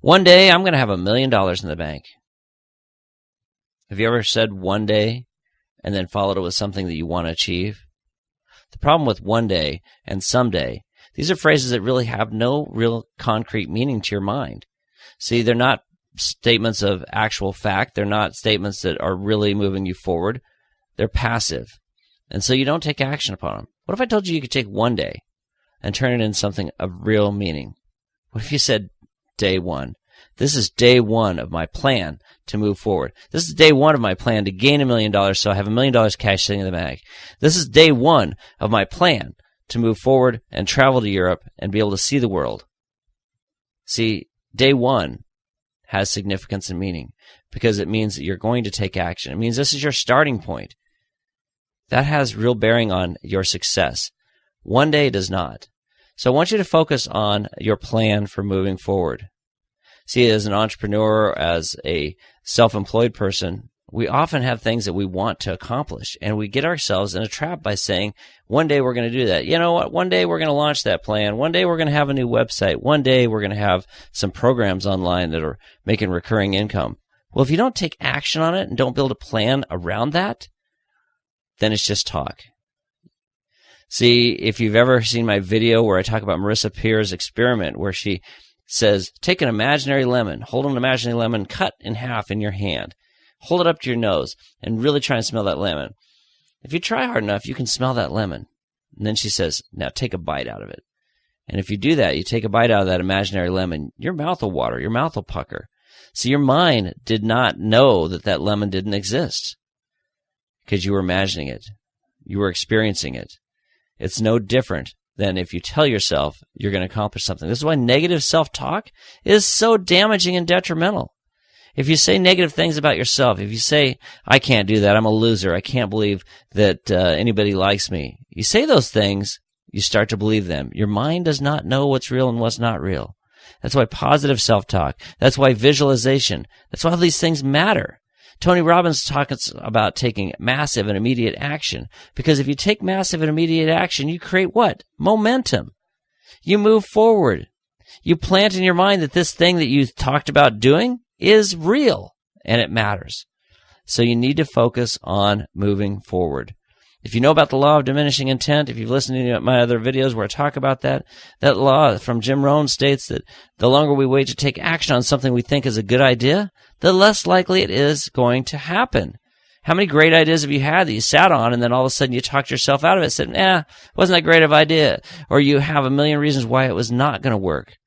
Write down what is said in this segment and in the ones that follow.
One day I'm going to have $1 million in the bank. Have you ever said one day and then followed it with something that you want to achieve? The problem with one day and someday, these are phrases that really have no real concrete meaning to your mind. See, they're not statements of actual fact. They're not statements that are really moving you forward. They're passive. And so you don't take action upon them. What if I told you you could take one day and turn it into something of real meaning? What if you said day one? This is day one of my plan to move forward. This is day one of my plan to gain $1 million so I have $1 million cash sitting in the bank. This is day one of my plan to move forward and travel to Europe and be able to see the world. See, day one has significance and meaning because it means that you're going to take action. It means this is your starting point. That has real bearing on your success. One day does not. So I want you to focus on your plan for moving forward. See, as an entrepreneur, as a self-employed person, we often have things that we want to accomplish, and we get ourselves in a trap by saying, one day we're going to do that. You know what? One day we're going to launch that plan. One day we're going to have a new website. One day we're going to have some programs online that are making recurring income. Well, if you don't take action on it and don't build a plan around that, then it's just talk. See, if you've ever seen my video where I talk about Marissa Peer's experiment where she says, take an imaginary lemon, hold an imaginary lemon, cut in half in your hand, hold it up to your nose, and really try and smell that lemon. If you try hard enough, you can smell that lemon. And then she says, now take a bite out of it. And if you do that, you take a bite out of that imaginary lemon, your mouth will water, your mouth will pucker. See, your mind did not know that that lemon didn't exist because you were imagining it. You were experiencing it. It's no different than if you tell yourself you're going to accomplish something. This is why negative self-talk is so damaging and detrimental. If you say negative things about yourself, if you say, I can't do that, I'm a loser, I can't believe that anybody likes me, you say those things, you start to believe them. Your mind does not know what's real and what's not real. That's why positive self-talk, that's why visualization, that's why all these things matter. Tony Robbins talks about taking massive and immediate action, because if you take massive and immediate action, you create what? Momentum. You move forward. You plant in your mind that this thing that you talked about doing is real and it matters. So you need to focus on moving forward. If you know about the law of diminishing intent, if you've listened to my other videos where I talk about that law from Jim Rohn states that the longer we wait to take action on something we think is a good idea, the less likely it is going to happen. How many great ideas have you had that you sat on and then all of a sudden you talked yourself out of it and said, wasn't that great of an idea? Or you have a million reasons why it was not going to work.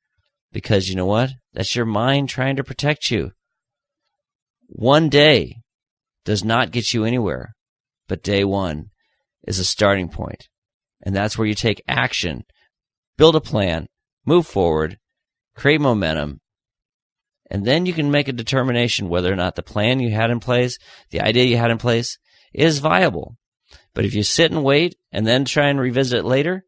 Because you know what? That's your mind trying to protect you. One day does not get you anywhere, but day one is a starting point. And that's where you take action, build a plan, move forward, create momentum, and then you can make a determination whether or not the plan you had in place, the idea you had in place, is viable. But if you sit and wait and then try and revisit it later,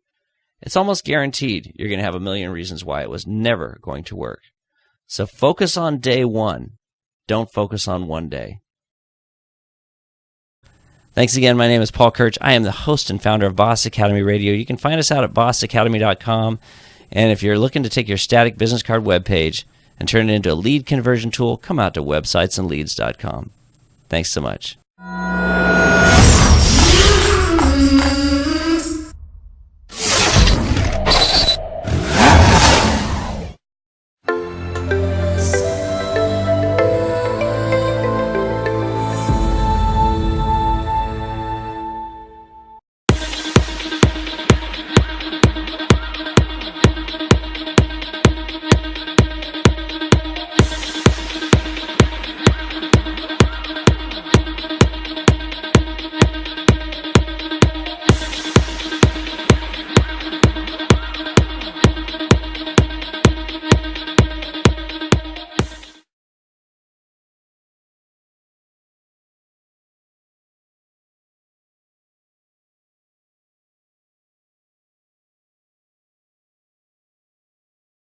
it's almost guaranteed you're going to have a million reasons why it was never going to work. So focus on day one. Don't focus on one day. Thanks again. My name is Paul Kirch. I am the host and founder of Boss Academy Radio. You can find us out at bossacademy.com. And if you're looking to take your static business card webpage and turn it into a lead conversion tool, come out to websitesandleads.com. Thanks so much.